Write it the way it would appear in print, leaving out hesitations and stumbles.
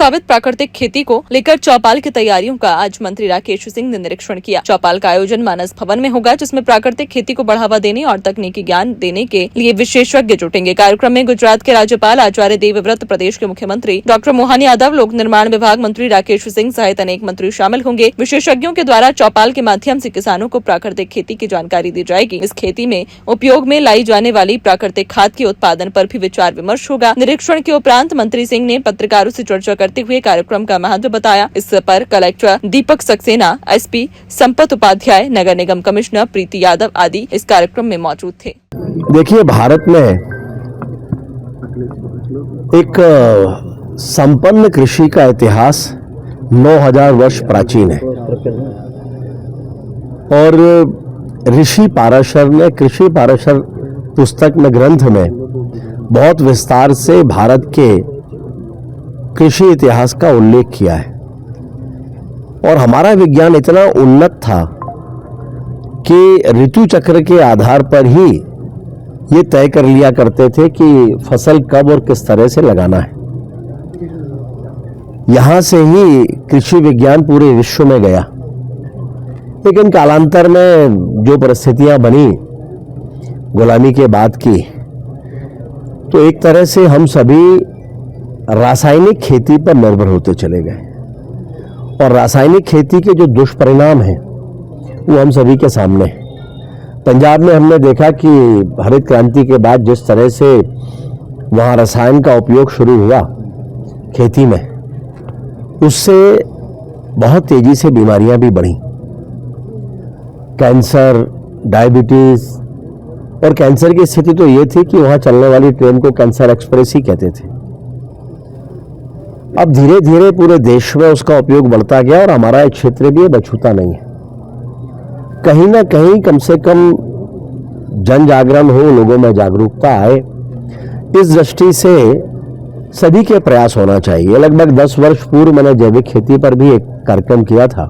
प्रभावित प्राकृतिक खेती को लेकर चौपाल की तैयारियों का आज मंत्री राकेश सिंह ने निरीक्षण किया। चौपाल का आयोजन मानस भवन में होगा, जिसमें प्राकृतिक खेती को बढ़ावा देने और तकनीकी ज्ञान देने के लिए विशेषज्ञ जुटेंगे। कार्यक्रम में गुजरात के राज्यपाल आचार्य देवव्रत, प्रदेश के मुख्यमंत्री डॉक्टर मोहन यादव, लोक निर्माण विभाग मंत्री राकेश सिंह सहित अनेक मंत्री शामिल होंगे। विशेषज्ञों के द्वारा चौपाल के माध्यम से किसानों को प्राकृतिक खेती की जानकारी दी जाएगी। इस खेती में उपयोग में लाई जाने वाली प्राकृतिक खाद के उत्पादन पर भी विचार विमर्श होगा। निरीक्षण के उपरांत मंत्री सिंह ने पत्रकारों से चर्चा करते हुए कार्यक्रम का महत्व बताया। इस पर कलेक्टर दीपक सक्सेना, एसपी संपत उपाध्याय, नगर निगम कमिश्नर प्रीति यादव आदि इस कार्यक्रम में मौजूद थे। देखिए, भारत में एक संपन्न कृषि का इतिहास 9000 वर्ष प्राचीन है और ऋषि पाराशर ने कृषि पाराशर पुस्तक में, ग्रंथ में बहुत विस्तार से भारत के कृषि इतिहास का उल्लेख किया है। और हमारा विज्ञान इतना उन्नत था कि ऋतु चक्र के आधार पर ही ये तय कर लिया करते थे कि फसल कब और किस तरह से लगाना है। यहां से ही कृषि विज्ञान पूरे विश्व में गया। लेकिन कालांतर में जो परिस्थितियां बनी गुलामी के बाद की, तो एक तरह से हम सभी रासायनिक खेती पर निर्भर होते चले गए और रासायनिक खेती के जो दुष्परिणाम हैं वो हम सभी के सामने हैं। पंजाब में हमने देखा कि हरित क्रांति के बाद जिस तरह से वहाँ रसायन का उपयोग शुरू हुआ खेती में, उससे बहुत तेजी से बीमारियां भी बढ़ी। कैंसर, डायबिटीज, और कैंसर की स्थिति तो ये थी कि वहां चलने वाली ट्रेन को कैंसर एक्सप्रेस ही कहते थे। अब धीरे धीरे पूरे देश में उसका उपयोग बढ़ता गया और हमारा एक क्षेत्र भी बछूता नहीं है। कहीं ना कहीं कम से कम जन जागरण हो, लोगों में जागरूकता आए, इस दृष्टि से सभी के प्रयास होना चाहिए। लगभग 10 वर्ष पूर्व मैंने जैविक खेती पर भी एक कार्यक्रम किया था